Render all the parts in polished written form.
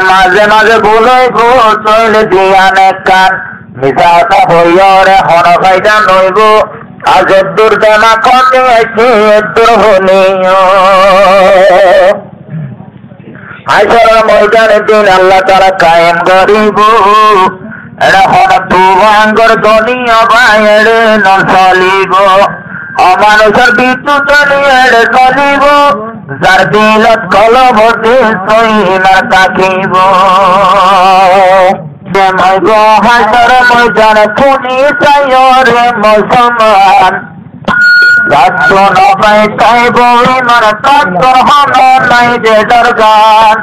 মাঝে মাঝে ভুল হইব চলে দিয়া নেকান মিশা কথা হইরে হন ভাইটা নইব আজ দূর দেমা কতে এসে দূর হলিও হাসর ময়দানে দিন আল্লাহ তাআলা কায়েম করিব এরা হন তুবাঙ্গর দুনিয়া বাইরে ন চলিব অমানুষের বিচু চলিয়ে চলিব যার দিলত কলবতে সইমার তাকিব হাসর ময়দান খুনি চাইরে মুসলমান রাষ্ট্র নবাই চাইব ইমান কাতর হন নাই যে দরগান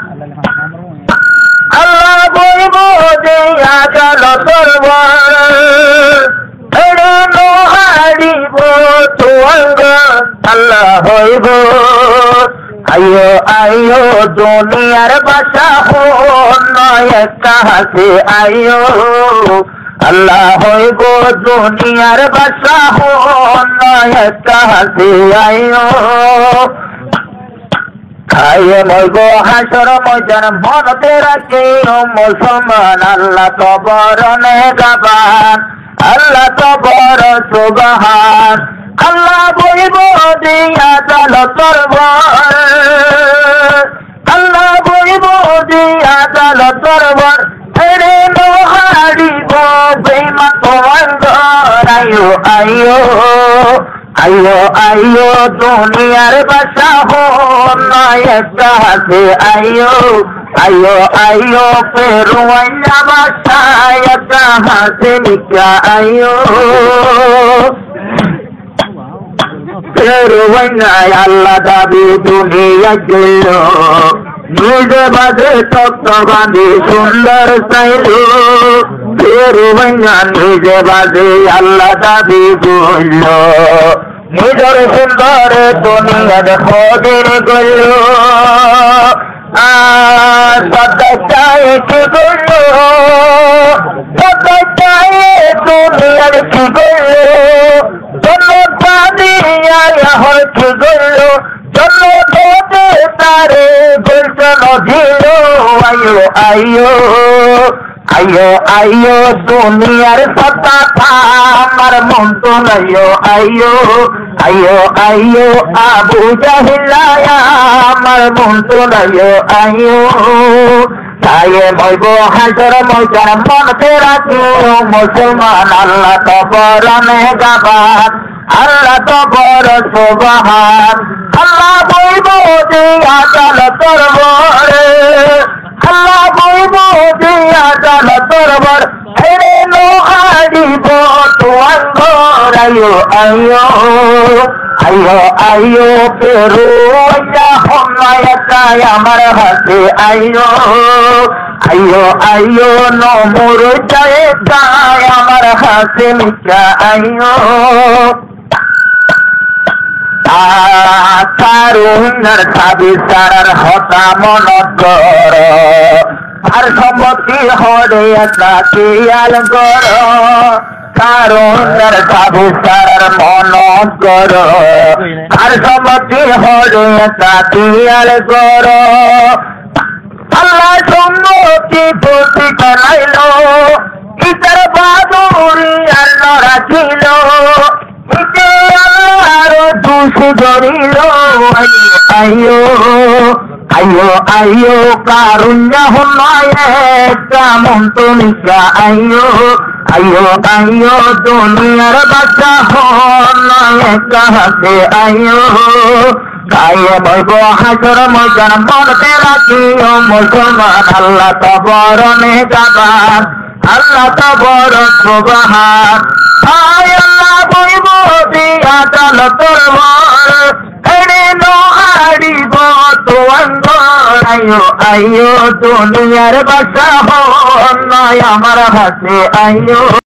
আল্লাহ বইব যে আজাল তরবার এড়ে নোহারিব তুয়াঙ্গ আল্লাহ হইব আইয়ো আইয়ো দুনিয়ার বাসা নয় কাহাসে আইয়ো আল্লাহ হইব দুনিয়ার বাসা নয় কাহাসে আইয়ো খাইয়ে মইব হাসর ময়দান মনতে রাখে মুসলমান আল্লাহ তো বড় নেগাবান আল্লাহ তো বড় সুবহান আল্লাহ বইব দিয়া জাল তরবার আল্লাহ বইব দিয়া জাল তরবার ফেরে নোহারিব বেঈমান তোমার আইয়ো আইয়ো আইয়ো আইয়ো দুনিয়ার বাসা নয় কাহাসে আইয়ো আইয়ো আইয়ো ফেরুয়াইয়া বাসা কাহাসে নিকা আইয়ো ফেরুয়াইয়া আল্লাহ দাবি দুনিয়া গেল নিজে বাজে তক্ত বাঁধি সুন্দর চাইল ফেরুয়াইয়া নিজে বাজে আল্লাহ দাবি গইল নিজের সুন্দর দুনিয়া দেখো দিন গইল চাই কি গইল চাই দুনিয়ার কি গইল জন্ম পানিয়া হয় কি গইল জন্ম ধোতে তারে গুলশন দিল আইয়ো আইয়ো আইয়ো আইয়ো দুনিয়ার সত্তা আমার মন তো নাইয়ো আইয়ো আইয়ো আইয়ো আবু জাহিলায়া আমার মন তো নাইয়ো আইয়ো তাইয়ে মইব হাসর ময়দান মনতে রাখিও মুসলমান আল্লাহ তো বড় নেগাবান আল্লাহ তো বড় সুবহান আল্লাহ বইব দিয়া জাল তরবার আল্লাহ বইব দিয়া জাল তরবার ফেরে নোহারিব তুয়াঙ্গ আইয়ো আইয়ো আইয়ো আইয়ো ফেরুয়াইয়া হন্নায় চাই আমার হাতে আইয়ো আইয়ো আইয়ো নমর চাই চাই আমার হাতে নিকা আইয়ো কারুণার সাবি সারার হতা মনত কর আর সম্মতি হরে একটা খেয়াল কর কারুণার সাবি সারার মনত কর আর সম্মতি হরে একটা খেয়াল কর আল্লাহ সম্মতি প্রতি বানাইল ইতার বাদুরি আল্লাহ রাখিল ধরিল আইয়ো আইয়ো আইয়ো কারুণ্য হন্নায় কেমন তনিকা আইয়ো আইয়ো আইয়ো দুনিয়ার বাচ্চা হন্নায় কাহাসে আইয়ো গায়ে মইব হাসর ময়দান মনতে রাখিও মুসলমান আল্লাহ তো বড় নেগাবান আল্লাহ তো বড় সুবহান আয় আল্লাহ বইব দিয়া জাল তরবার এড়ে নোহারিব তুয়াঙ্গ আইয়ো আইয়ো দুনিয়ার বাসা নয় আমার হাতে আইয়ো